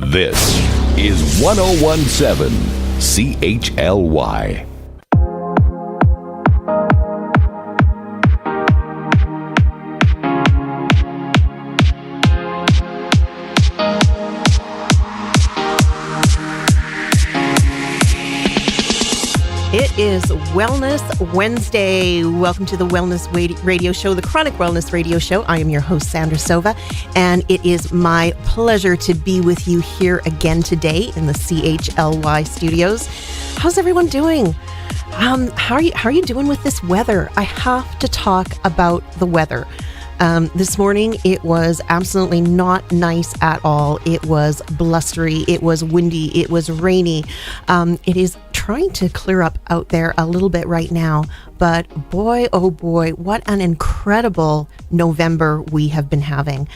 This is 1017 CHLY. It is Wellness Wednesday. Welcome to the Wellness Radio Show, the Chronic Wellness Radio Show. I am your host, Sandra Sova, and it is my pleasure to be with you here again today in the CHLY studios. How's everyone doing? How are you doing with this weather? I have to talk about the weather. This morning, it was absolutely not nice at all. It was blustery. It was windy. It was rainy. It is trying to clear up out there a little bit right now. But boy, oh boy, what an incredible November we have been having.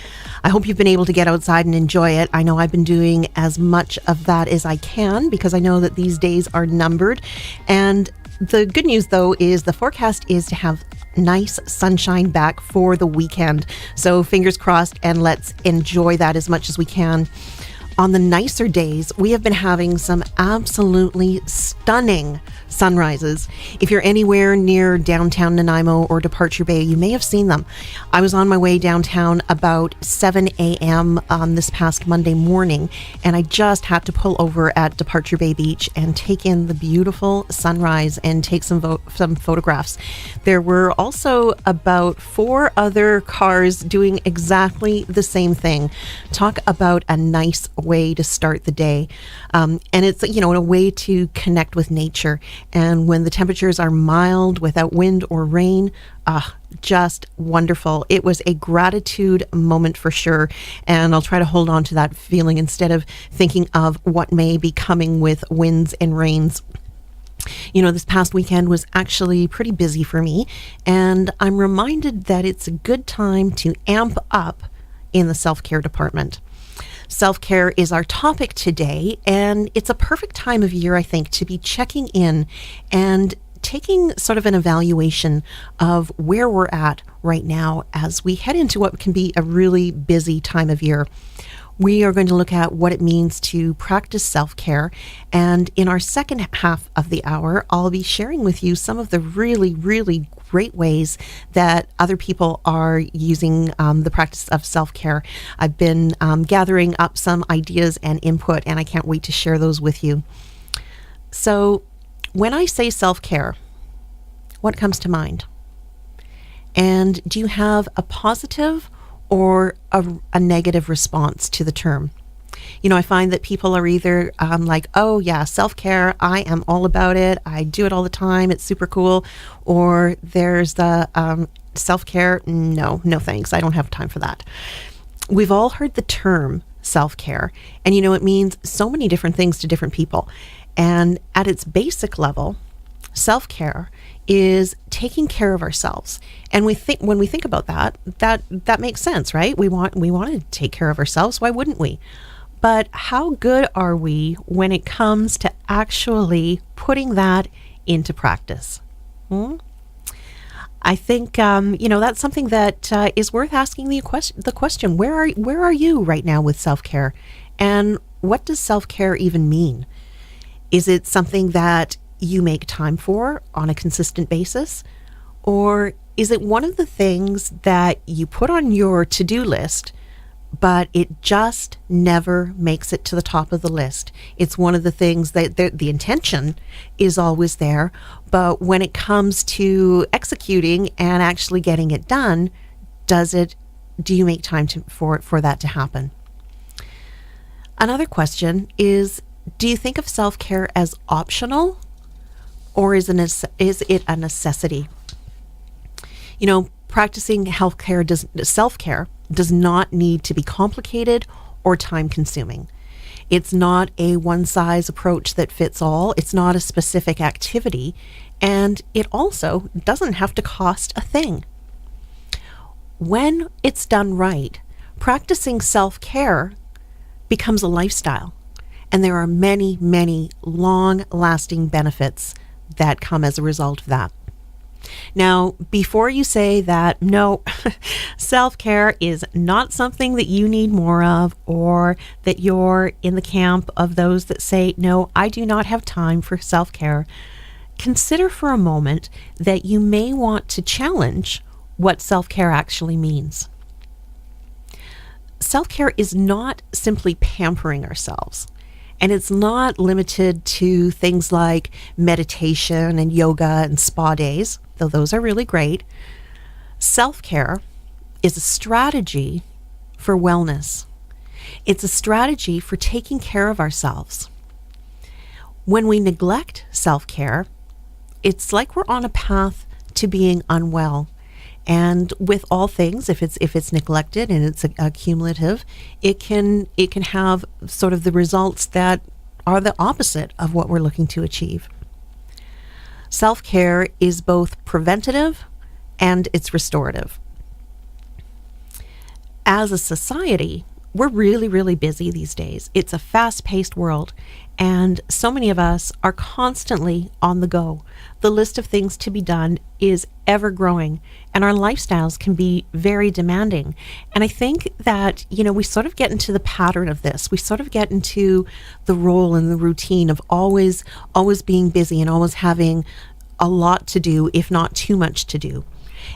I hope you've been able to get outside and enjoy it. I know I've been doing as much of that as I can because I know that these days are numbered. And the good news, though, is the forecast is to have nice sunshine back for the weekend. So fingers crossed, and let's enjoy that as much as we can. On the nicer days, we have been having some absolutely stunning sunrises. If you're anywhere near downtown Nanaimo or Departure Bay, you may have seen them. I was on my way downtown about 7 a.m. This past Monday morning, and I just had to pull over at Departure Bay Beach and take in the beautiful sunrise and take some photographs. There were also about 4 other cars doing exactly the same thing. Talk about a nice way to start the day. And it's, a way to connect with nature. And when the temperatures are mild without wind or rain, just wonderful. It was a gratitude moment for sure. And I'll try to hold on to that feeling instead of thinking of what may be coming with winds and rains. This past weekend was actually pretty busy for me. And I'm reminded that it's a good time to amp up in the self-care department. Self-care is our topic today, and it's a perfect time of year, I think, to be checking in and taking sort of an evaluation of where we're at right now as we head into what can be a really busy time of year. We are going to look at what it means to practice self-care. And in our second half of the hour, I'll be sharing with you some of the really, really great ways that other people are using the practice of self-care. I've been gathering up some ideas and input, and I can't wait to share those with you. So when I say self-care, what comes to mind? And do you have a positive or a negative response to the term? I find that people are either like, oh yeah, self-care, I am all about it, I do it all the time, it's super cool. Or there's the self-care, no thanks, I don't have time for that. We've all heard the term self-care, and it means so many different things to different people. And at its basic level, self-care is taking care of ourselves. And when we think about that makes sense, right? We want to take care of ourselves. Why wouldn't we? But how good are we when it comes to actually putting that into practice? I think that's something that is worth asking the question. Where are you right now with self-care? And what does self-care even mean? Is it something that you make time for on a consistent basis? Or is it one of the things that you put on your to-do list, but it just never makes it to the top of the list? It's one of the things that the intention is always there, but when it comes to executing and actually getting it done, do you make time for that to happen? Another question is, do you think of self-care as optional, or is it a necessity? Practicing self-care does not need to be complicated or time-consuming. It's not a one-size approach that fits all. It's not a specific activity, and it also doesn't have to cost a thing. When it's done right, practicing self-care becomes a lifestyle, and there are many, many long-lasting benefits that come as a result of that. Now, before you say that, no, self-care is not something that you need more of, or that you're in the camp of those that say, no, I do not have time for self-care, consider for a moment that you may want to challenge what self-care actually means. Self-care is not simply pampering ourselves. And it's not limited to things like meditation and yoga and spa days, though those are really great. Self-care is a strategy for wellness. It's a strategy for taking care of ourselves. When we neglect self-care, it's like we're on a path to being unwell. And with all things, if it's neglected and it's accumulative, it can have sort of the results that are the opposite of what we're looking to achieve. Self-care is both preventative and it's restorative. As a society, we're really, really busy these days. It's a fast-paced world, and so many of us are constantly on the go. The list of things to be done is ever growing, and our lifestyles can be very demanding. And I think that, we sort of get into the pattern of this. We sort of get into the role and the routine of always being busy and always having a lot to do, if not too much to do.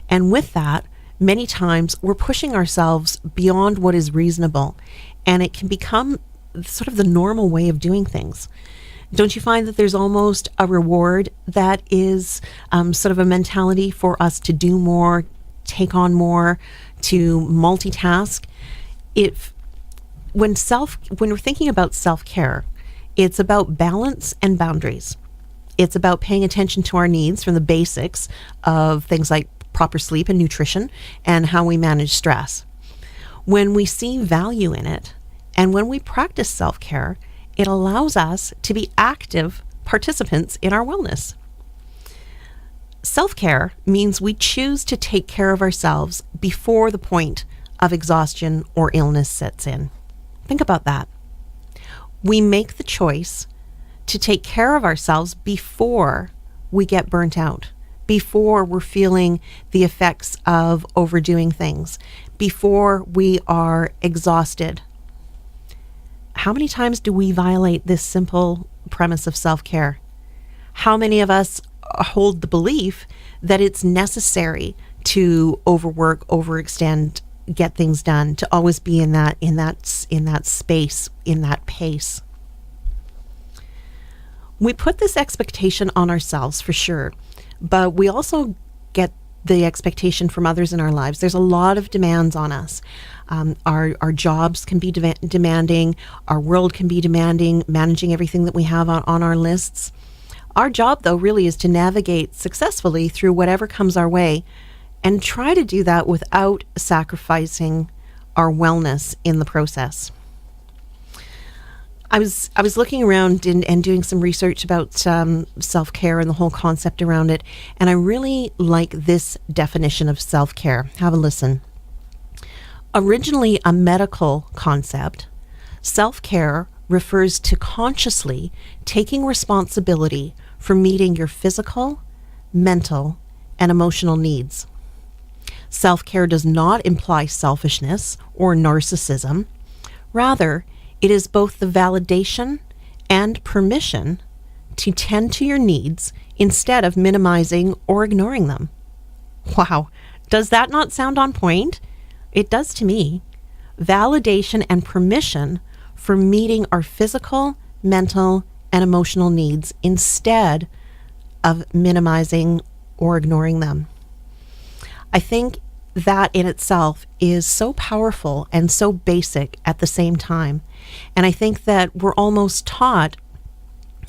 And with that, many times we're pushing ourselves beyond what is reasonable, and it can become sort of the normal way of doing things. Don't you find that there's almost a reward that is sort of a mentality for us to do more, take on more, to multitask? When we're thinking about self-care, it's about balance and boundaries. It's about paying attention to our needs, from the basics of things like proper sleep and nutrition, and how we manage stress. When we see value in it, and when we practice self-care, it allows us to be active participants in our wellness. Self-care means we choose to take care of ourselves before the point of exhaustion or illness sets in. Think about that. We make the choice to take care of ourselves before we get burnt out, before we're feeling the effects of overdoing things, before we are exhausted. How many times do we violate this simple premise of self-care? How many of us hold the belief that it's necessary to overwork, overextend, get things done, to always be in that space, in that pace? We put this expectation on ourselves for sure, but we also get the expectation from others in our lives. There's a lot of demands on us. Our jobs can be demanding. Our world can be demanding, managing everything that we have on our lists. Our job, though, really is to navigate successfully through whatever comes our way and try to do that without sacrificing our wellness in the process. I was looking around and doing some research about self-care and the whole concept around it, and I really like this definition of self-care. Have a listen. Originally a medical concept, self-care refers to consciously taking responsibility for meeting your physical, mental, and emotional needs. Self-care does not imply selfishness or narcissism. Rather, it is both the validation and permission to tend to your needs instead of minimizing or ignoring them. Wow, does that not sound on point? It does to me. Validation and permission for meeting our physical, mental, and emotional needs instead of minimizing or ignoring them. I think that in itself is so powerful and so basic at the same time. And I think that we're almost taught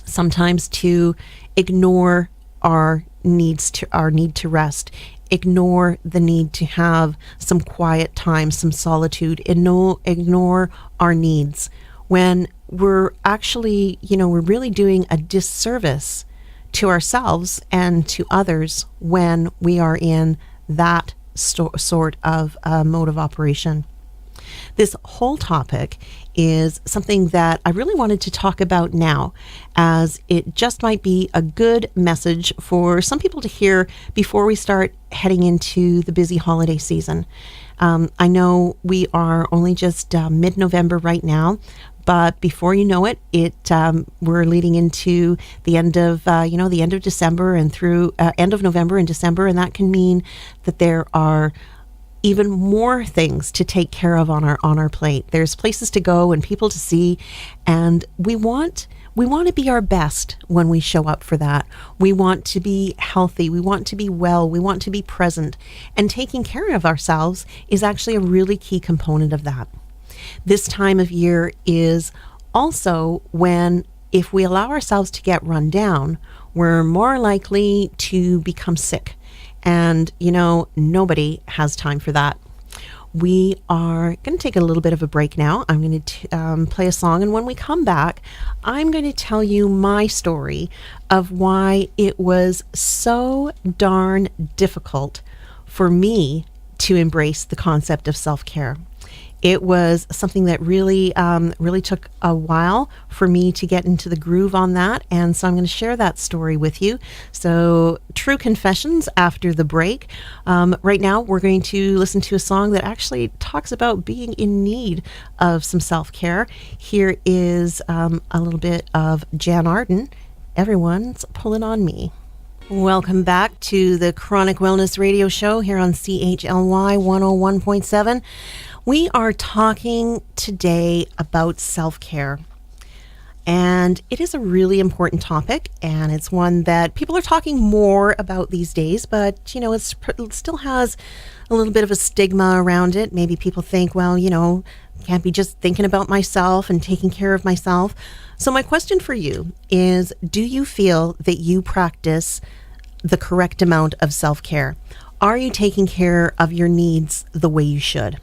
sometimes to ignore our need to rest, ignore the need to have some quiet time, some solitude, ignore our needs, when we're actually, we're really doing a disservice to ourselves and to others when we are in that sort of mode of operation. This whole topic is something that I really wanted to talk about now, as it just might be a good message for some people to hear before we start heading into the busy holiday season. I know we are only just mid-November right now, but before you know it, we're leading into the end of the end of December and through end of November and December, and that can mean that there are even more things to take care of on our plate. There's places to go and people to see, and we want to be our best when we show up for that. We want to be healthy. We want to be well. We want to be present. And taking care of ourselves is actually a really key component of that. This time of year is also when, if we allow ourselves to get run down, we're more likely to become sick. And, nobody has time for that. We are going to take a little bit of a break now. I'm going to play a song. And when we come back, I'm going to tell you my story of why it was so darn difficult for me to embrace the concept of self-care. It was something that really took a while for me to get into the groove on that. And so I'm going to share that story with you. So true confessions after the break. Right now, we're going to listen to a song that actually talks about being in need of some self-care. Here is a little bit of Jan Arden. Everyone's Pulling on Me. Welcome back to the Chronic Wellness Radio Show here on CHLY 101.7. We are talking today about self-care, and it is a really important topic, and it's one that people are talking more about these days, but, it still has a little bit of a stigma around it. Maybe people think, well, can't be just thinking about myself and taking care of myself. So my question for you is, do you feel that you practice the correct amount of self-care? Are you taking care of your needs the way you should?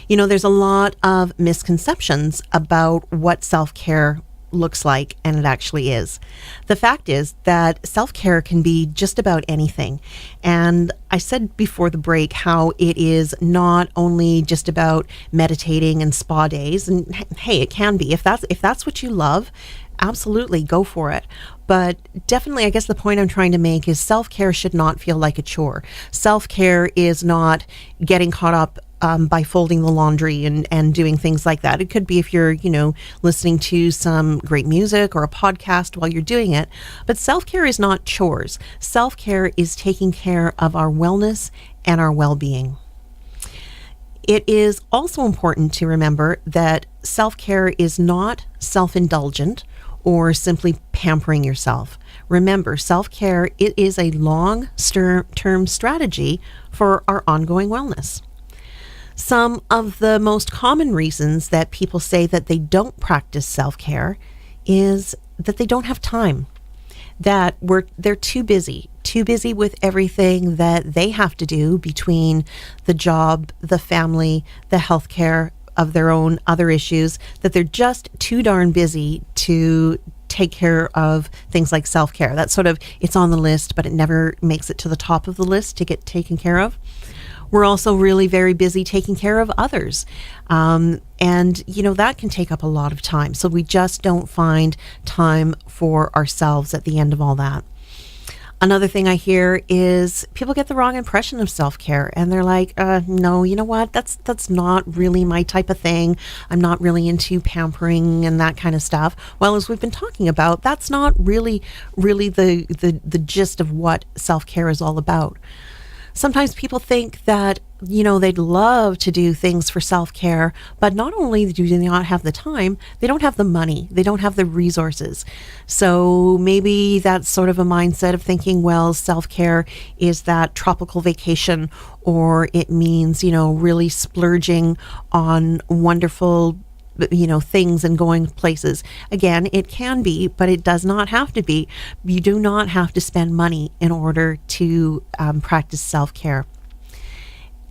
There's a lot of misconceptions about what self-care looks like, and it actually is. The fact is that self-care can be just about anything. And I said before the break how it is not only just about meditating and spa days, and hey, it can be. If that's what you love, absolutely go for it. But definitely, I guess the point I'm trying to make is self-care should not feel like a chore. Self-care is not getting caught up by folding the laundry and doing things like that. It could be if you're, listening to some great music or a podcast while you're doing it. But self-care is not chores. Self-care is taking care of our wellness and our well-being. It is also important to remember that self-care is not self-indulgent or simply pampering yourself. Remember, self-care, it is a long-term strategy for our ongoing wellness. Some of the most common reasons that people say that they don't practice self-care is that they don't have time, that they're too busy with everything that they have to do between the job, the family, the healthcare of their own other issues, that they're just too darn busy to take care of things like self-care. That's sort of, it's on the list, but it never makes it to the top of the list to get taken care of. We're also really very busy taking care of others. And, that can take up a lot of time. So we just don't find time for ourselves at the end of all that. Another thing I hear is people get the wrong impression of self-care, and they're like, no, you know what? That's not really my type of thing. I'm not really into pampering and that kind of stuff. Well, as we've been talking about, that's not really the gist of what self-care is all about. Sometimes people think that, they'd love to do things for self-care, but not only do they not have the time, they don't have the money, they don't have the resources. So maybe that's sort of a mindset of thinking, well, self-care is that tropical vacation, or it means, really splurging on wonderful things and going places. Again, it can be, but it does not have to be. You do not have to spend money in order to practice self-care.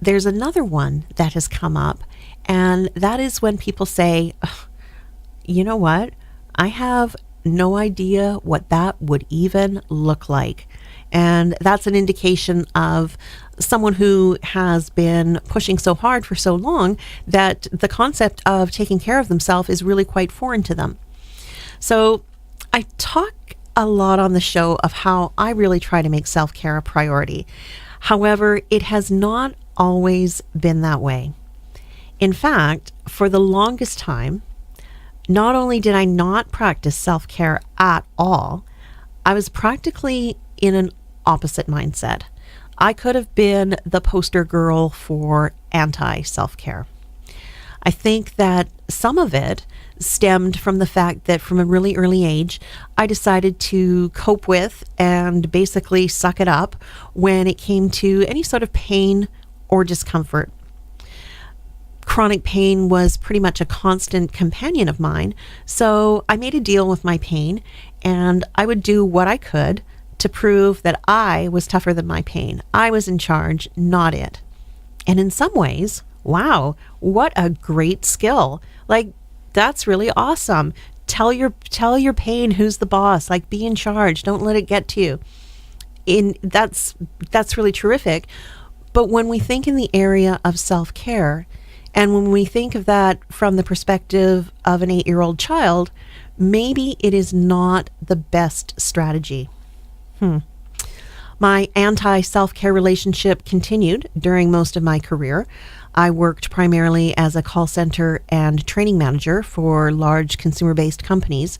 There's another one that has come up, and that is when people say, you know what? I have no idea what that would even look like. And that's an indication of someone who has been pushing so hard for so long that the concept of taking care of themselves is really quite foreign to them. So I talk a lot on the show of how I really try to make self-care a priority. However, it has not always been that way. In fact, for the longest time, not only did I not practice self-care at all, I was practically in an opposite mindset. I could have been the poster girl for anti-self-care. I think that some of it stemmed from the fact that from a really early age, I decided to cope with and basically suck it up when it came to any sort of pain or discomfort. Chronic pain was pretty much a constant companion of mine, so I made a deal with my pain, and I would do what I could to prove that I was tougher than my pain. I was in charge, not it. And in some ways, wow, what a great skill. Like, that's really awesome. Tell your pain who's the boss. Like, be in charge. Don't let it get to you. That's really terrific. But when we think in the area of self-care, and when we think of that from the perspective of an 8-year-old child, maybe it is not the best strategy. My anti-self-care relationship continued during most of my career. I worked primarily as a call center and training manager for large consumer-based companies,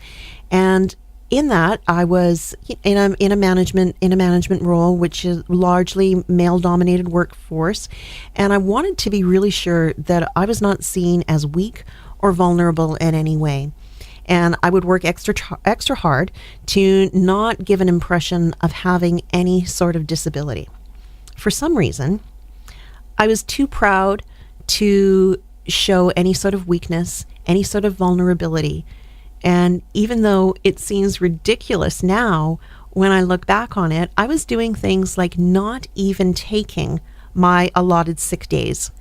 and in that, I was in a management role, which is largely male-dominated workforce, and I wanted to be really sure that I was not seen as weak or vulnerable in any way. And I would work extra hard to not give an impression of having any sort of disability. For some reason, I was too proud to show any sort of weakness, any sort of vulnerability. And even though it seems ridiculous now, when I look back on it, I was doing things like not even taking my allotted sick days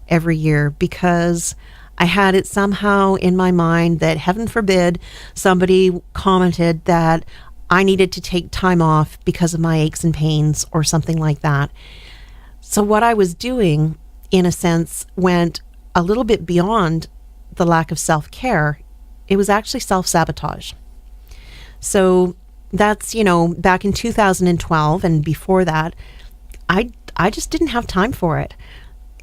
every year because I had it somehow in my mind that, heaven forbid, somebody commented that I needed to take time off because of my aches and pains or something like that. So what I was doing, in a sense, went a little bit beyond the lack of self-care. It was actually self-sabotage. So that's, back in 2012 and before that, I just didn't have time for it.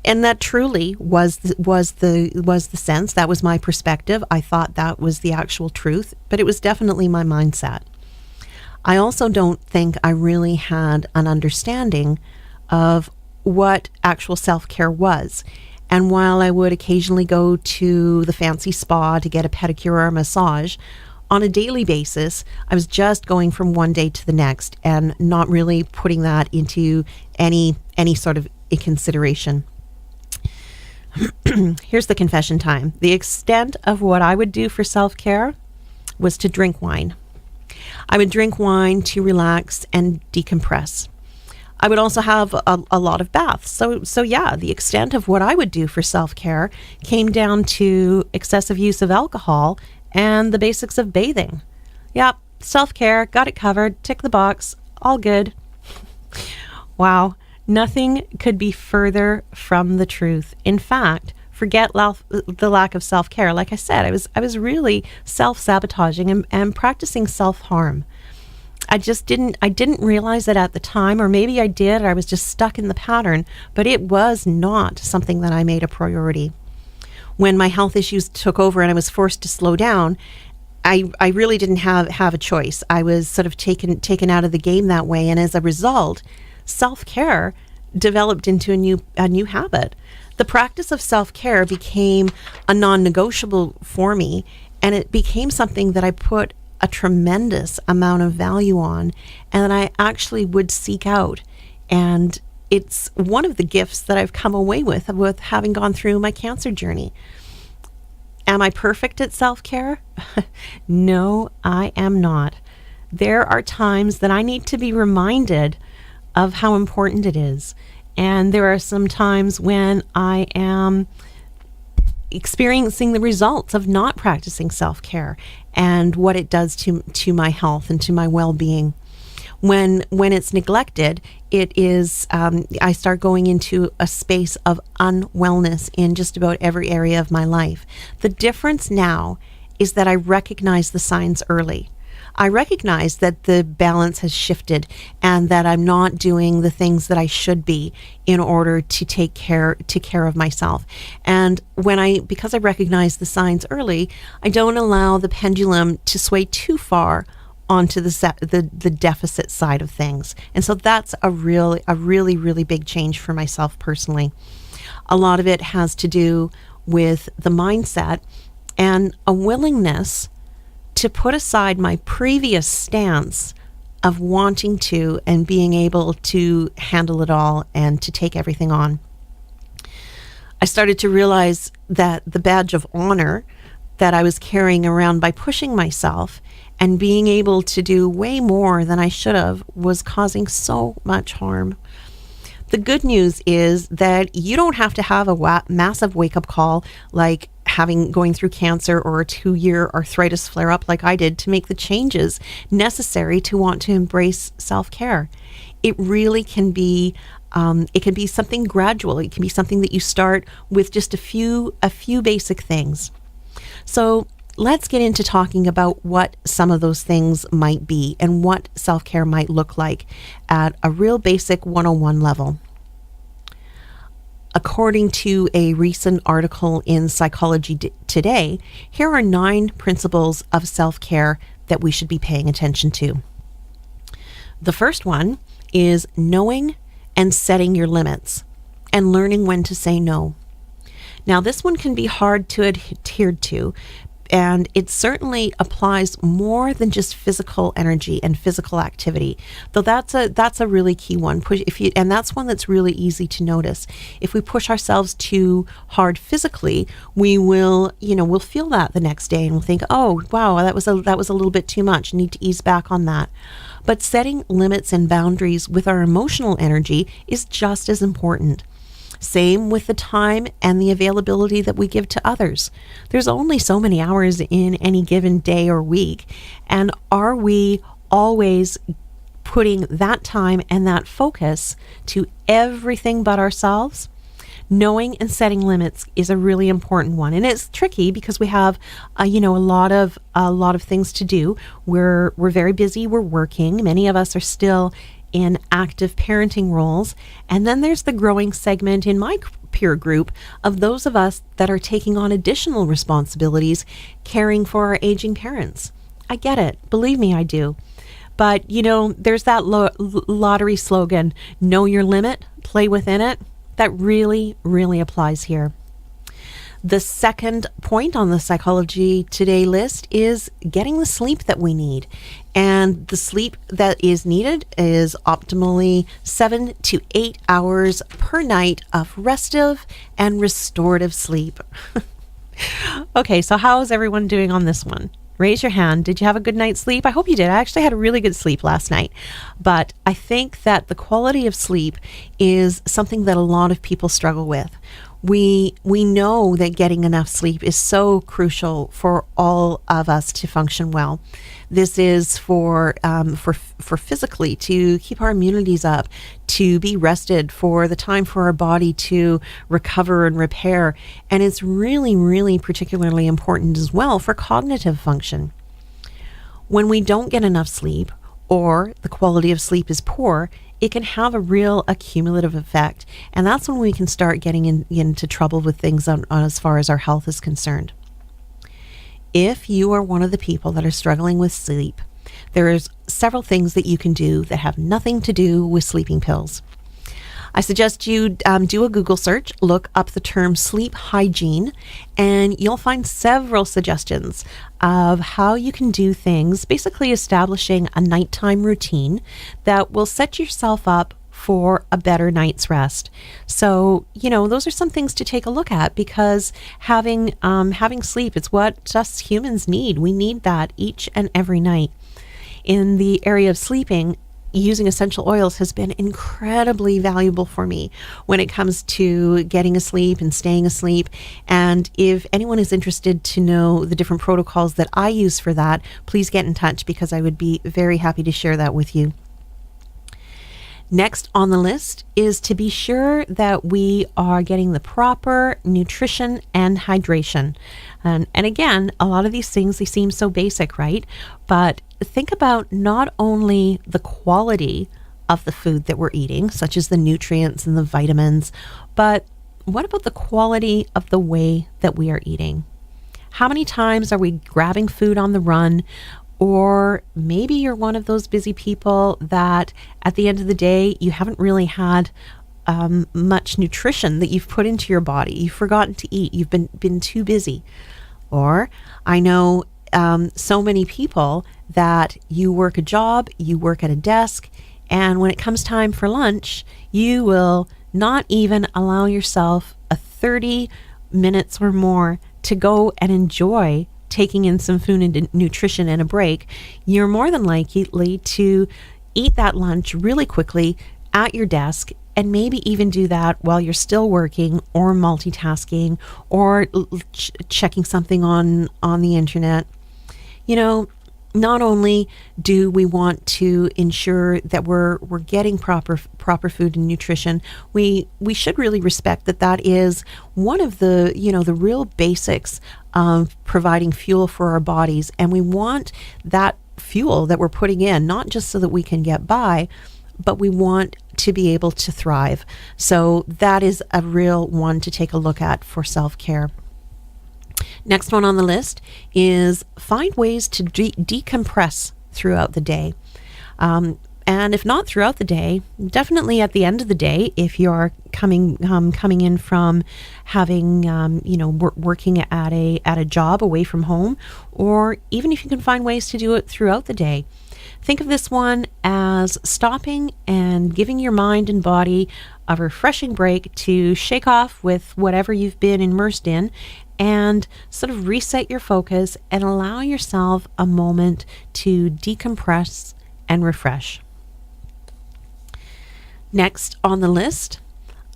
And that truly was the sense. That was my perspective. I thought that was the actual truth, but it was definitely my mindset. I also don't think I really had an understanding of what actual self-care was. And while I would occasionally go to the fancy spa to get a pedicure or a massage, on a daily basis, I was just going from one day to the next and not really putting that into any sort of consideration. Here's the confession time. The extent of what I would do for self-care was to drink wine. I would drink wine to relax and decompress. I would also have a lot of baths. So yeah, the extent of what I would do for self-care came down to excessive use of alcohol and the basics of bathing. Yep, self-care, got it covered, tick the box, all good. Wow. Nothing could be further from the truth. In fact, forget the lack of self-care. Like I said, I was really self-sabotaging and practicing self-harm. I didn't realize it at the time, or maybe I did. I was just stuck in the pattern, but it was not something that I made a priority. When my health issues took over and I was forced to slow down, I really didn't have a choice. I was sort of taken out of the game that way, and as a result, self-care developed into a new habit. The practice of self-care became a non-negotiable for me, and it became something that I put a tremendous amount of value on and that I actually would seek out. And it's one of the gifts that I've come away with having gone through my cancer journey. Am I perfect at self-care? No, I am not. There are times that I need to be reminded of how important it is. And there are some times when I am experiencing the results of not practicing self-care and what it does to my health and to my well-being. When it's neglected, it is I start going into a space of unwellness in just about every area of my life. The difference now is that I recognize the signs early. I recognize that the balance has shifted and that I'm not doing the things that I should be in order to take care of myself. And because I recognize the signs early, I don't allow the pendulum to sway too far onto the deficit side of things. And so that's a really big change for myself personally. A lot of it has to do with the mindset and a willingness to put aside my previous stance of wanting to and being able to handle it all and to take everything on. I started to realize that the badge of honor that I was carrying around by pushing myself and being able to do way more than I should have was causing so much harm. The good news is that you don't have to have a massive wake-up call like going through cancer or a 2-year arthritis flare-up like I did to make the changes necessary to want to embrace self-care. It really can be something gradual. It can be something that you start with just a few basic things. So let's get into talking about what some of those things might be and what self-care might look like at a real basic 101 level. According to a recent article in Psychology Today, here are 9 principles of self-care that we should be paying attention to. The first one is knowing and setting your limits and learning when to say no. Now, this one can be hard to adhere to, and it certainly applies more than just physical energy and physical activity, though that's a really key one. And that's one that's really easy to notice. If we push ourselves too hard physically, we'll feel that the next day and we'll think, oh wow, that was a little bit too much. I need to ease back on that. But setting limits and boundaries with our emotional energy is just as important. Same with the time and the availability that we give to others. There's only so many hours in any given day or week. And are we always putting that time and that focus to everything but ourselves? Knowing and setting limits is a really important one. And it's tricky because we have a lot of things to do. We're very busy, we're working. Many of us are still in active parenting roles. And then there's the growing segment in my peer group of those of us that are taking on additional responsibilities, caring for our aging parents. I get it. Believe me, I do. But, there's that lottery slogan, know your limit, play within it. That really, really applies here. The second point on the Psychology Today list is getting the sleep that we need. And the sleep that is needed is optimally 7 to 8 hours per night of restive and restorative sleep. Okay, so how is everyone doing on this one? Raise your hand. Did you have a good night's sleep? I hope you did. I actually had a really good sleep last night. But I think that the quality of sleep is something that a lot of people struggle with. We know that getting enough sleep is so crucial for all of us to function well. This is for physically to keep our immunities up, to be rested, for the time for our body to recover and repair. And it's really, really particularly important as well for cognitive function. When we don't get enough sleep or the quality of sleep is poor, it can have a real accumulative effect. And that's when we can start getting into trouble with things on as far as our health is concerned. If you are one of the people that are struggling with sleep, there's several things that you can do that have nothing to do with sleeping pills. I suggest you do a Google search, look up the term sleep hygiene, and you'll find several suggestions of how you can do things, basically establishing a nighttime routine that will set yourself up for a better night's rest. So, those are some things to take a look at, because having sleep, it's what us humans need. We need that each and every night. In the area of sleeping, using essential oils has been incredibly valuable for me when it comes to getting asleep and staying asleep. And if anyone is interested to know the different protocols that I use for that, please get in touch because I would be very happy to share that with you. Next on the list is to be sure that we are getting the proper nutrition and hydration. And again, a lot of these things, they seem so basic, right? But think about not only the quality of the food that we're eating, such as the nutrients and the vitamins, but what about the quality of the way that we are eating? How many times are we grabbing food on the run? Or maybe you're one of those busy people that at the end of the day, you haven't really had much nutrition that you've put into your body. You've forgotten to eat. You've been too busy. Or I know so many people that you work a job, you work at a desk, and when it comes time for lunch, you will not even allow yourself a 30 minutes or more to go and enjoy taking in some food and nutrition and a break. You're more than likely to eat that lunch really quickly at your desk, and maybe even do that while you're still working or multitasking or checking something on the internet. You know, not only do we want to ensure that we're getting proper food and nutrition, we should really respect that is one of the, the real basics of providing fuel for our bodies. And we want that fuel that we're putting in, not just so that we can get by, but we want to be able to thrive. So that is a real one to take a look at for self-care. Next one on the list is find ways to decompress throughout the day. And if not throughout the day, definitely at the end of the day, if you're coming in from having, working at a job away from home, or even if you can find ways to do it throughout the day. Think of this one as stopping and giving your mind and body a refreshing break to shake off with whatever you've been immersed in and sort of reset your focus and allow yourself a moment to decompress and refresh. Next on the list,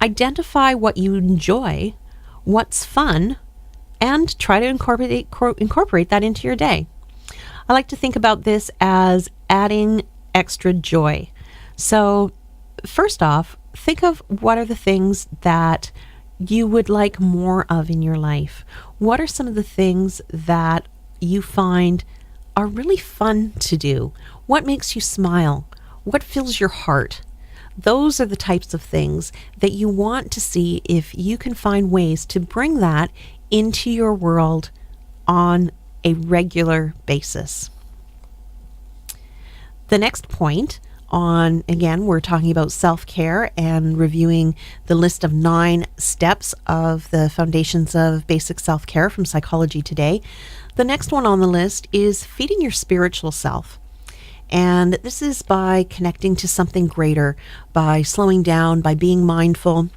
identify what you enjoy, what's fun, and try to incorporate that into your day. I like to think about this as adding extra joy. So first off, think of what are the things that you would like more of in your life. What are some of the things that you find are really fun to do? What makes you smile? What fills your heart? Those are the types of things that you want to see if you can find ways to bring that into your world on a regular basis. The next point on, again, we're talking about self-care and reviewing the list of 9 steps of the foundations of basic self-care from Psychology Today. The next one on the list is feeding your spiritual self. And this is by connecting to something greater, by slowing down, by being mindful.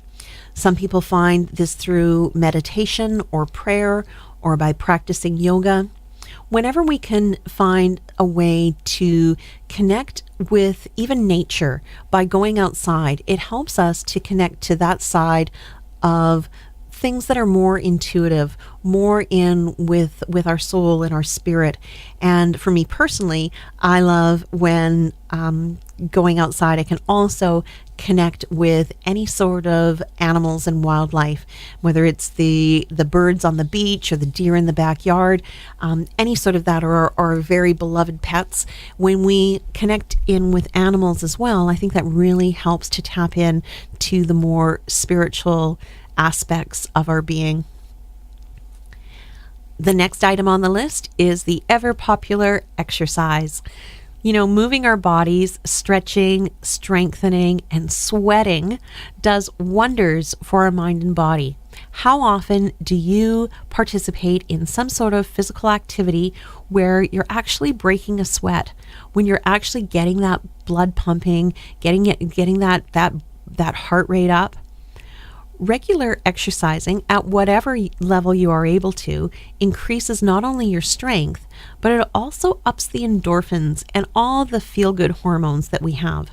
Some people find this through meditation or prayer or by practicing yoga. Whenever we can find a way to connect with even nature by going outside, it helps us to connect to that side of things that are more intuitive, more in with our soul and our spirit. And for me personally, I love when going outside, I can also connect with any sort of animals and wildlife, whether it's the birds on the beach or the deer in the backyard, any sort of that, or very beloved pets. When we connect in with animals as well, I think that really helps to tap in to the more spiritual aspects of our being. The next item on the list is the ever popular exercise. Moving our bodies, stretching, strengthening, and sweating does wonders for our mind and body. How often do you participate in some sort of physical activity where you're actually breaking a sweat, when you're actually getting that blood pumping, getting that heart rate up? Regular exercising at whatever level you are able to increases not only your strength, but it also ups the endorphins and all the feel-good hormones that we have.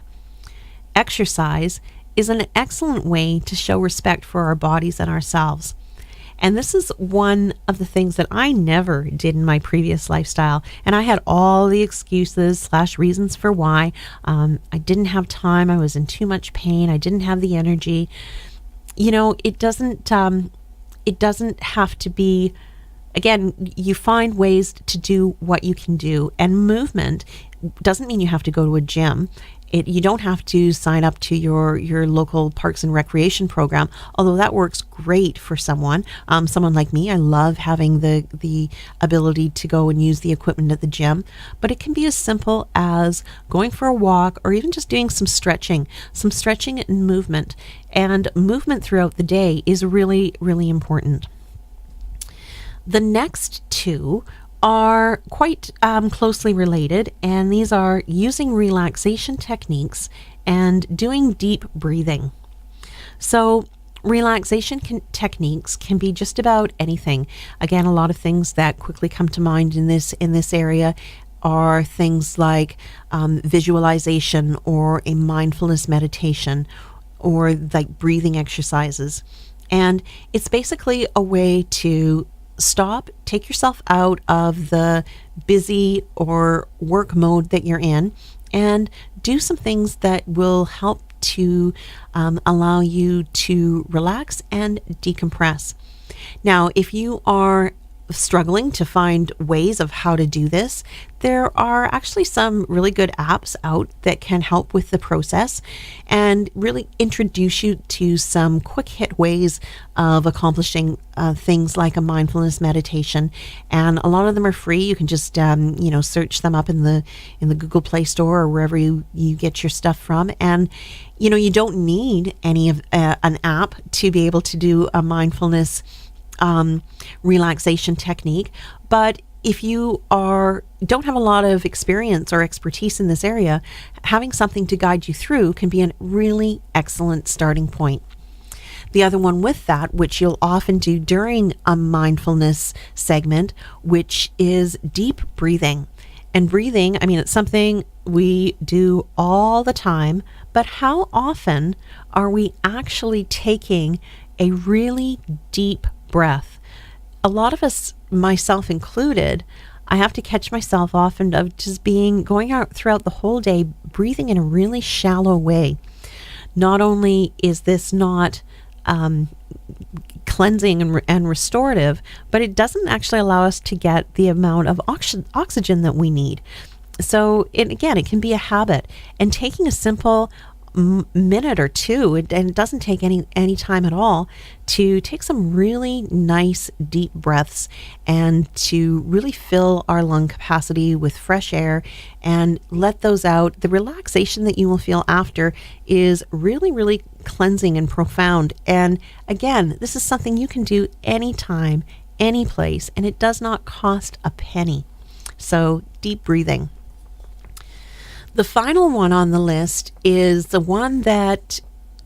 Exercise is an excellent way to show respect for our bodies and ourselves. And this is one of the things that I never did in my previous lifestyle. And I had all the excuses / reasons for why. I didn't have time. I was in too much pain. I didn't have the energy. It doesn't have to be, again, you find ways to do what you can do. And movement doesn't mean you have to go to a gym. You don't have to sign up to your local parks and recreation program, although that works great for someone like me. I love having the ability to go and use the equipment at the gym, but it can be as simple as going for a walk or even just doing some stretching and movement. And movement throughout the day is really, really important. The next two are quite closely related, and these are using relaxation techniques and doing deep breathing. So relaxation techniques can be just about anything. Again, a lot of things that quickly come to mind in this area are things like visualization or a mindfulness meditation or like breathing exercises. And it's basically a way to stop, take yourself out of the busy or work mode that you're in, and do some things that will help to allow you to relax and decompress. Now, if you are struggling to find ways of how to do this, there are actually some really good apps out that can help with the process and really introduce you to some quick hit ways of accomplishing things like a mindfulness meditation. And a lot of them are free. You can just search them up in the Google Play Store or wherever you get your stuff from. And you don't need any of an app to be able to do a mindfulness relaxation technique. But if you don't have a lot of experience or expertise in this area, having something to guide you through can be a really excellent starting point. The other one with that, which you'll often do during a mindfulness segment, which is deep breathing. And breathing, it's something we do all the time, but how often are we actually taking a really deep breath? A lot of us, myself included, I have to catch myself often of just going out throughout the whole day, breathing in a really shallow way. Not only is this not cleansing and restorative, but it doesn't actually allow us to get the amount of oxygen that we need. So it can be a habit, and taking a simple minute or two, and it doesn't take any time at all, to take some really nice deep breaths and to really fill our lung capacity with fresh air and let those out. The relaxation that you will feel after is really, really cleansing and profound. And again, this is something you can do anytime, any place, and it does not cost a penny. So deep breathing. The final one on the list is the one that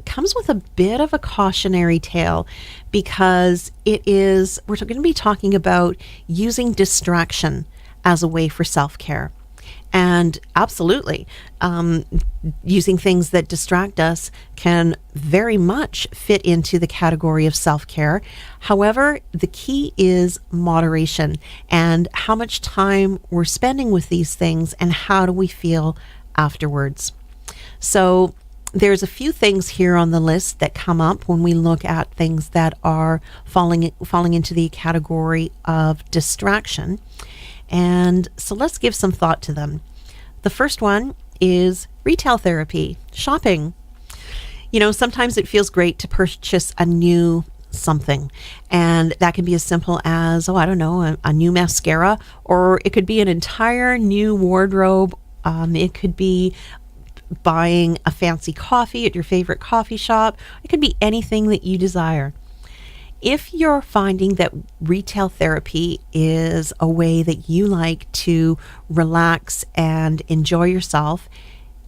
comes with a bit of a cautionary tale, because we're going to be talking about using distraction as a way for self-care. And absolutely, using things that distract us can very much fit into the category of self-care. However, the key is moderation and how much time we're spending with these things and how do we feel afterwards. So there's a few things here on the list that come up when we look at things that are falling into the category of distraction. And so let's give some thought to them. The first one is retail therapy, shopping. Sometimes it feels great to purchase a new something, and that can be as simple as, a new mascara, or it could be an entire new wardrobe. It could be buying a fancy coffee at your favorite coffee shop. It could be anything that you desire. If you're finding that retail therapy is a way that you like to relax and enjoy yourself,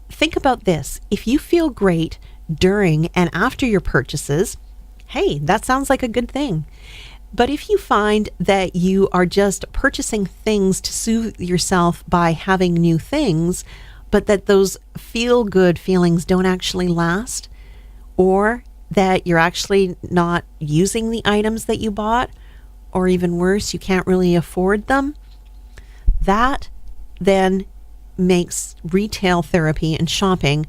think about this. If you feel great during and after your purchases, Hey, that sounds like a good thing. But if you find that you are just purchasing things to soothe yourself by having new things, but that those feel good feelings don't actually last, or that you're actually not using the items that you bought, or even worse, you can't really afford them, that then makes retail therapy and shopping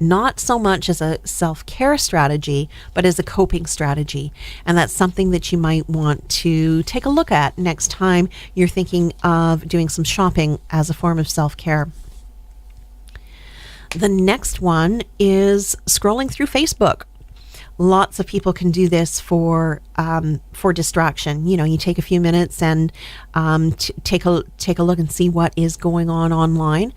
not so much as a self-care strategy, but as a coping strategy. And that's something that you might want to take a look at next time you're thinking of doing some shopping as a form of self-care. The next one is scrolling through Facebook. Lots of people can do this for distraction. You know, you take a few minutes and take a look and see what is going on online.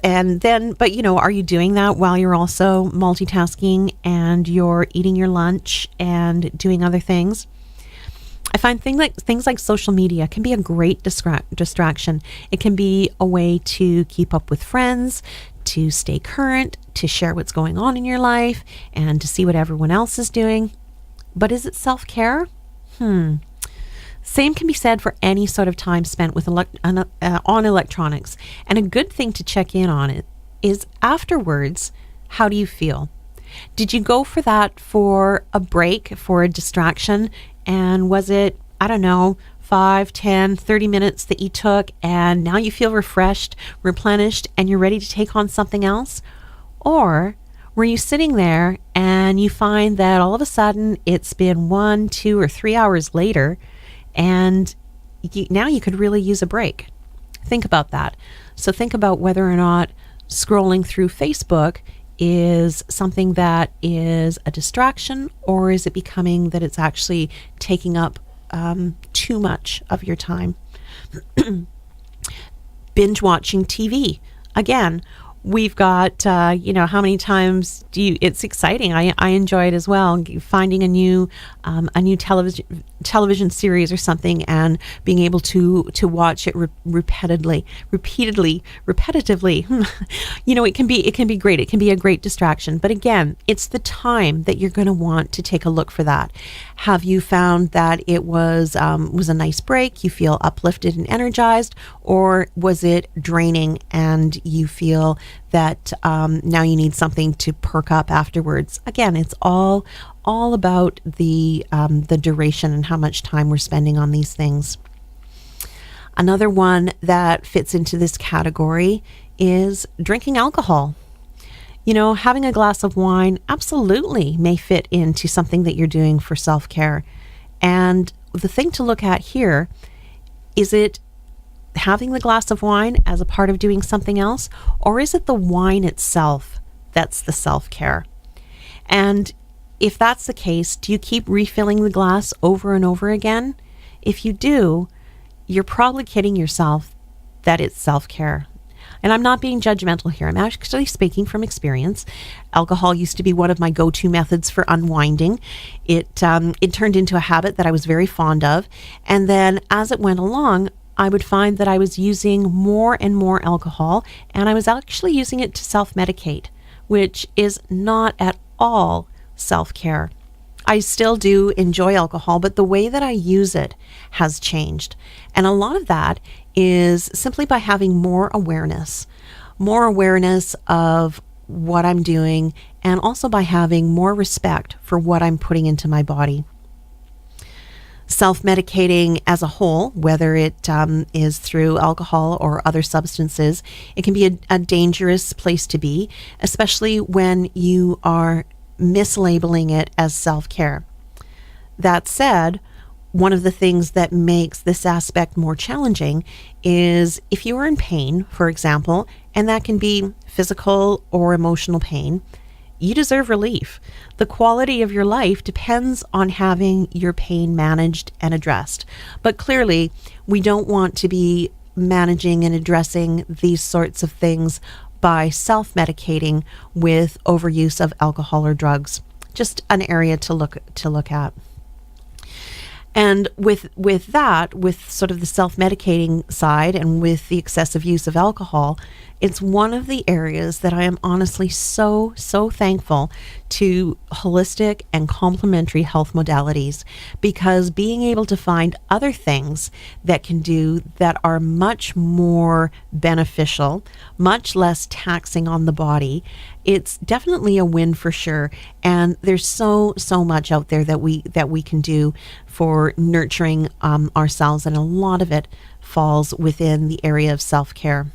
And then, but you know, are you doing that while you're also multitasking and you're eating your lunch and doing other things? I find things like social media can be a great distraction. It can be a way to keep up with friends, to stay current, to share what's going on in your life, and to see what everyone else is doing. But is it self-care? Same can be said for any sort of time spent with on electronics. And a good thing to check in on it is afterwards, how do you feel? Did you go for that for a break, for a distraction? And was it, I don't know, 5, 10, 30 minutes that you took, and now you feel refreshed, replenished, and you're ready to take on something else? Or were you sitting there and you find that all of a sudden it's been 1, 2, or 3 hours later, and now you could really use a break? Think about that. So think about whether or not scrolling through Facebook is something that is a distraction, or is it becoming that it's actually taking up too much of your time? Binge watching TV. Again, we've got, how many times it's exciting. I enjoy it as well. Finding a new television series or something and being able to watch it repetitively. It can be great. It can be a great distraction. But again, it's the time that you're going to want to take a look for that. Have you found that it was a nice break? You feel uplifted and energized, or was it draining and you feel that now you need something to perk up afterwards? Again, it's all about the duration and how much time we're spending on these things. Another one that fits into this category is drinking alcohol. You know, having a glass of wine absolutely may fit into something that you're doing for self-care. And the thing to look at here, is it having the glass of wine as a part of doing something else, or is it the wine itself that's the self-care? And if that's the case, do you keep refilling the glass over and over again? If you do, you're probably kidding yourself that it's self-care. And I'm not being judgmental here. I'm actually speaking from experience. Alcohol used to be one of my go-to methods for unwinding. It turned into a habit that I was very fond of. And then as it went along, I would find that I was using more and more alcohol, and I was actually using it to self-medicate, which is not at all self-care. I still do enjoy alcohol, but the way that I use it has changed. And a lot of that is simply by having more awareness of what I'm doing, and also by having more respect for what I'm putting into my body. Self-medicating as a whole, whether it is through alcohol or other substances, it can be a dangerous place to be, especially when you are mislabeling it as self-care. That said, one of the things that makes this aspect more challenging is if you are in pain, for example, and that can be physical or emotional pain, you deserve relief. The quality of your life depends on having your pain managed and addressed. But clearly, we don't want to be managing and addressing these sorts of things by self-medicating with overuse of alcohol or drugs. Just an area to look at. And with that, with sort of the self-medicating side and with the excessive use of alcohol, it's one of the areas that I am honestly so thankful to holistic and complementary health modalities, because being able to find other things that can do that are much more beneficial, much less taxing on the body, it's definitely a win for sure. And there's so much out there that we can do for nurturing ourselves, and a lot of it falls within the area of self-care.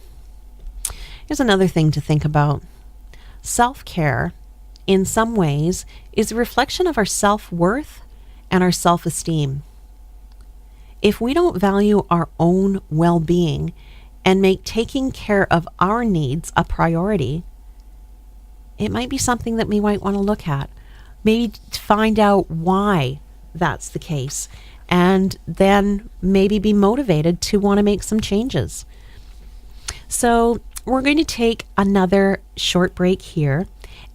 Here's another thing to think about. Self-care, in some ways, is a reflection of our self-worth and our self-esteem. If we don't value our own well-being and make taking care of our needs a priority, it might be something that we might want to look at. Maybe find out why that's the case, and then maybe be motivated to want to make some changes. So we're going to take another short break here.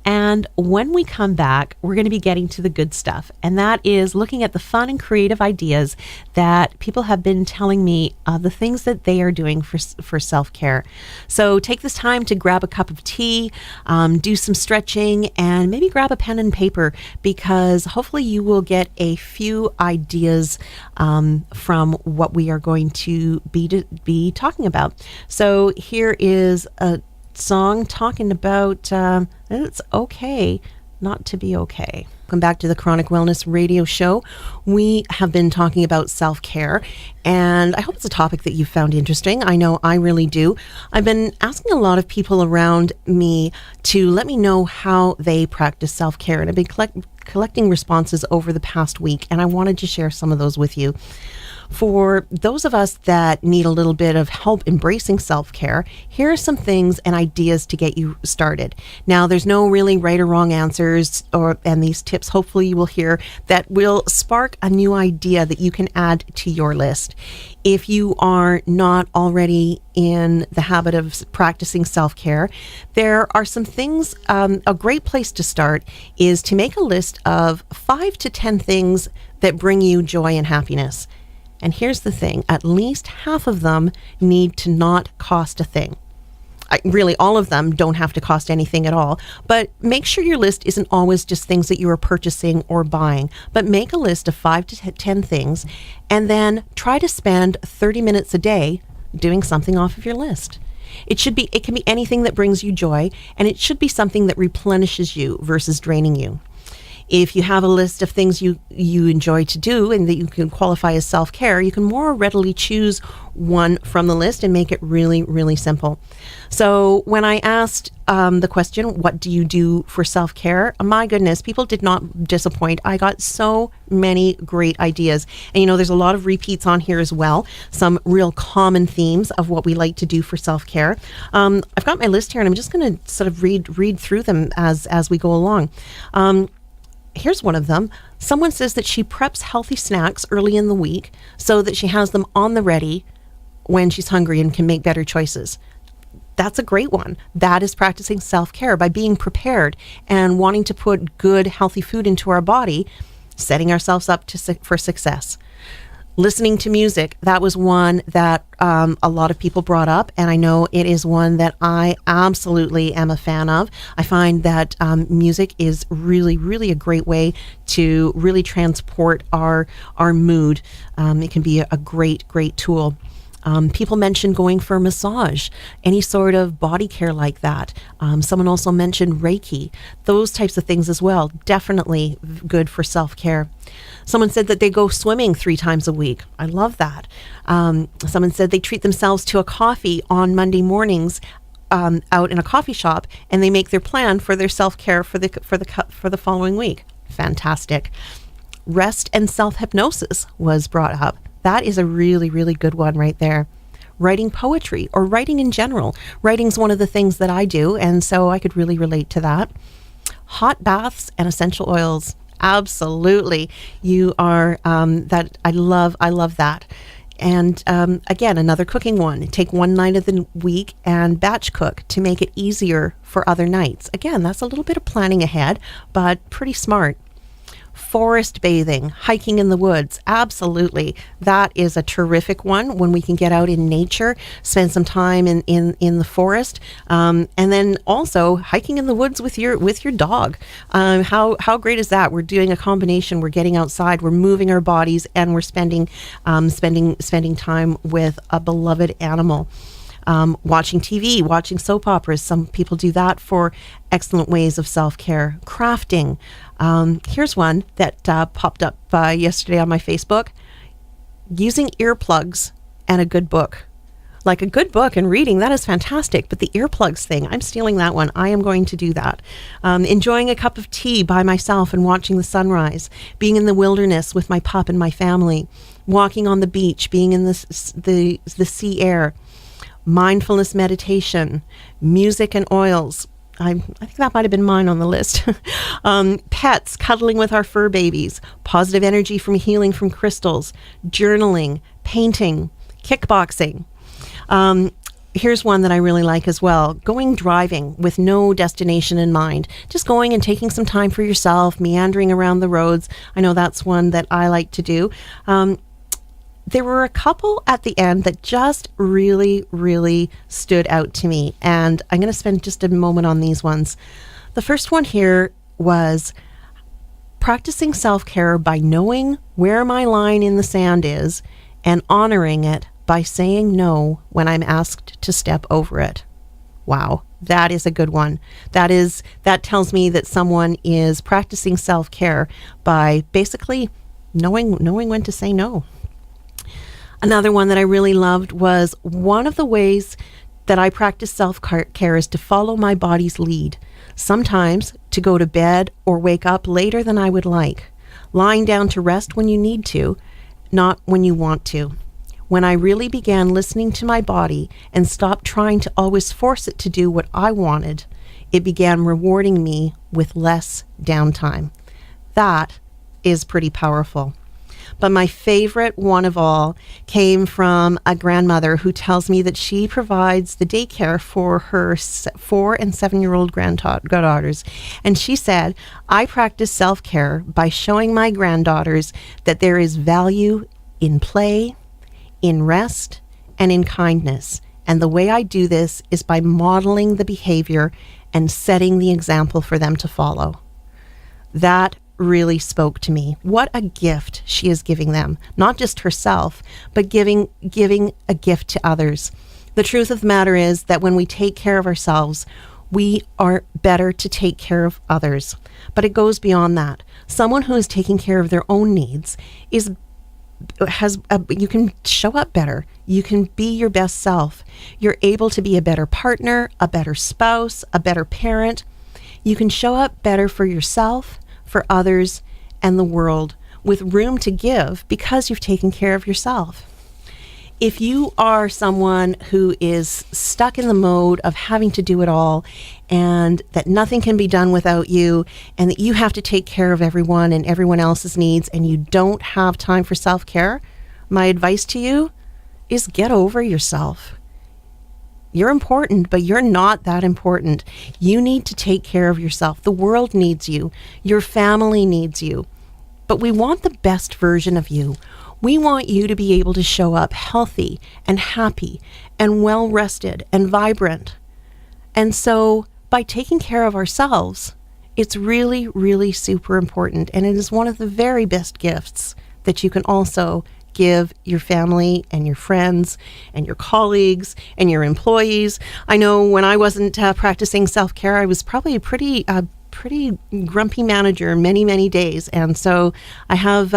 And when we come back, we're going to be getting to the good stuff. And that is looking at the fun and creative ideas that people have been telling me, the things that they are doing for self-care. So take this time to grab a cup of tea, do some stretching, and maybe grab a pen and paper, because hopefully you will get a few ideas from what we are going to be talking about. So here is a song talking about it's okay not to be okay. Welcome back to the Chronic Wellness Radio Show. We have been talking about self-care, and I hope it's a topic that you found interesting. I know I really do. I've been asking a lot of people around me to let me know how they practice self-care, and I've been collecting responses over the past week, and I wanted to share some of those with you. For those of us that need a little bit of help embracing self-care, here are some things and ideas to get you started. Now, there's no really right or wrong answers, and these tips, hopefully you will hear, that will spark a new idea that you can add to your list. If you are not already in the habit of practicing self-care, there are some things. A great place to start is to make a list of 5 to 10 things that bring you joy and happiness. And here's the thing, at least half of them need to not cost a thing. Really, all of them don't have to cost anything at all, but make sure your list isn't always just things that you are purchasing or buying, but make a list of 5 to 10 things, and then try to spend 30 minutes a day doing something off of your list. It can be anything that brings you joy, and it should be something that replenishes you versus draining you. If you have a list of things you enjoy to do and that you can qualify as self-care, you can more readily choose one from the list and make it really, really simple. So when I asked the question, what do you do for self-care? My goodness, people did not disappoint. I got so many great ideas. And there's a lot of repeats on here as well. Some real common themes of what we like to do for self-care. I've got my list here, and I'm just going to sort of read through them as we go along. Here's one of them. Someone says that she preps healthy snacks early in the week so that she has them on the ready when she's hungry and can make better choices. That's a great one. That is practicing self-care by being prepared and wanting to put good, healthy food into our body, setting ourselves up for success. Listening to music, that was one that a lot of people brought up, and I know it is one that I absolutely am a fan of. I find that music is really, really a great way to really transport our mood. It can be a great tool. People mentioned going for a massage, any sort of body care like that. Someone also mentioned Reiki, those types of things as well. Definitely good for self-care. Someone said that they go swimming 3 times a week. I love that. Someone said they treat themselves to a coffee on Monday mornings out in a coffee shop, and they make their plan for their self-care for the following week. Fantastic. Rest and self-hypnosis was brought up. That is a really, really good one right there. Writing poetry or writing in general. Writing's one of the things that I do, and so I could really relate to that. Hot baths and essential oils. Absolutely. You are, that I love that. And again, another cooking one. Take one night of the week and batch cook to make it easier for other nights. Again, that's a little bit of planning ahead, but pretty smart. Forest bathing, hiking in the woods, absolutely. That is a terrific one when we can get out in nature, spend some time in the forest, and then also hiking in the woods with your dog. How great is that? We're doing a combination. We're getting outside, we're moving our bodies, and we're spending time with a beloved animal. Watching TV, watching soap operas. Some people do that for excellent ways of self-care. Crafting. Here's one that popped up yesterday on my Facebook. Using earplugs and a good book. Like a good book and reading, that is fantastic. But the earplugs thing, I'm stealing that one. I am going to do that. Enjoying a cup of tea by myself and watching the sunrise. Being in the wilderness with my pup and my family. Walking on the beach, being in the sea air. Mindfulness meditation, music and oils. I think that might have been mine on the list. Pets, cuddling with our fur babies, positive energy from healing from crystals, journaling, painting, kickboxing. Here's one that I really like as well. Going driving with no destination in mind. Just going and taking some time for yourself, meandering around the roads. I know that's one that I like to do. There were a couple at the end that just really, really stood out to me. And I'm going to spend just a moment on these ones. The first one here was practicing self-care by knowing where my line in the sand is and honoring it by saying no when I'm asked to step over it. Wow, that is a good one. That tells me that someone is practicing self-care by basically knowing when to say no. Another one that I really loved was one of the ways that I practice self-care is to follow my body's lead. Sometimes to go to bed or wake up later than I would like. Lying down to rest when you need to, not when you want to. When I really began listening to my body and stopped trying to always force it to do what I wanted, it began rewarding me with less downtime. That is pretty powerful. But my favorite one of all came from a grandmother who tells me that she provides the daycare for her 4 and 7-year-old granddaughters. And she said, I practice self-care by showing my granddaughters that there is value in play, in rest, and in kindness. And the way I do this is by modeling the behavior and setting the example for them to follow. That really spoke to me. What a gift she is giving them, not just herself, but giving a gift to others. The truth of the matter is that when we take care of ourselves, we are better to take care of others. But it goes beyond that. Someone who is taking care of their own needs you can show up better. You can be your best self. You're able to be a better partner, a better spouse, a better parent. You can show up better for yourself, for others, and the world, with room to give because you've taken care of yourself. If you are someone who is stuck in the mode of having to do it all and that nothing can be done without you and that you have to take care of everyone and everyone else's needs and you don't have time for self-care, my advice to you is get over yourself. You're important, but you're not that important. You need to take care of yourself. The world needs you. Your family needs you. But we want the best version of you. We want you to be able to show up healthy and happy and well-rested and vibrant. And so by taking care of ourselves, it's really, really super important. And it is one of the very best gifts that you can also give your family and your friends and your colleagues and your employees. I know when I wasn't practicing self-care, I was probably a pretty grumpy manager many days, and so I have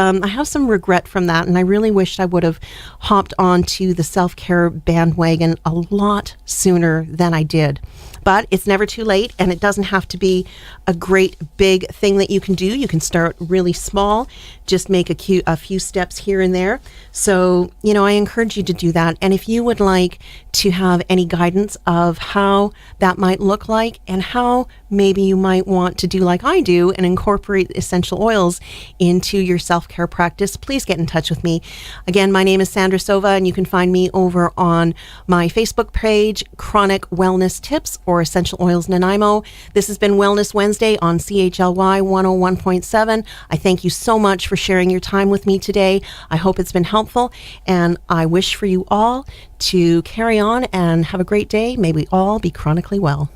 some regret from that, and I really wish I would have hopped onto the self-care bandwagon a lot sooner than I did. But it's never too late, and it doesn't have to be a great big thing that you can do. You can start really small, just make a few steps here and there. So, I encourage you to do that. And if you would like to have any guidance of how that might look like and how maybe you might want to do like I do and incorporate essential oils into your self-care practice, please get in touch with me. Again, my name is Sandra Sova, and you can find me over on my Facebook page, Chronic Wellness Tips, for essential oils Nanaimo. This has been Wellness Wednesday on CHLY 101.7. I thank you so much for sharing your time with me today. I hope it's been helpful, and I wish for you all to carry on and have a great day. May we all be chronically well.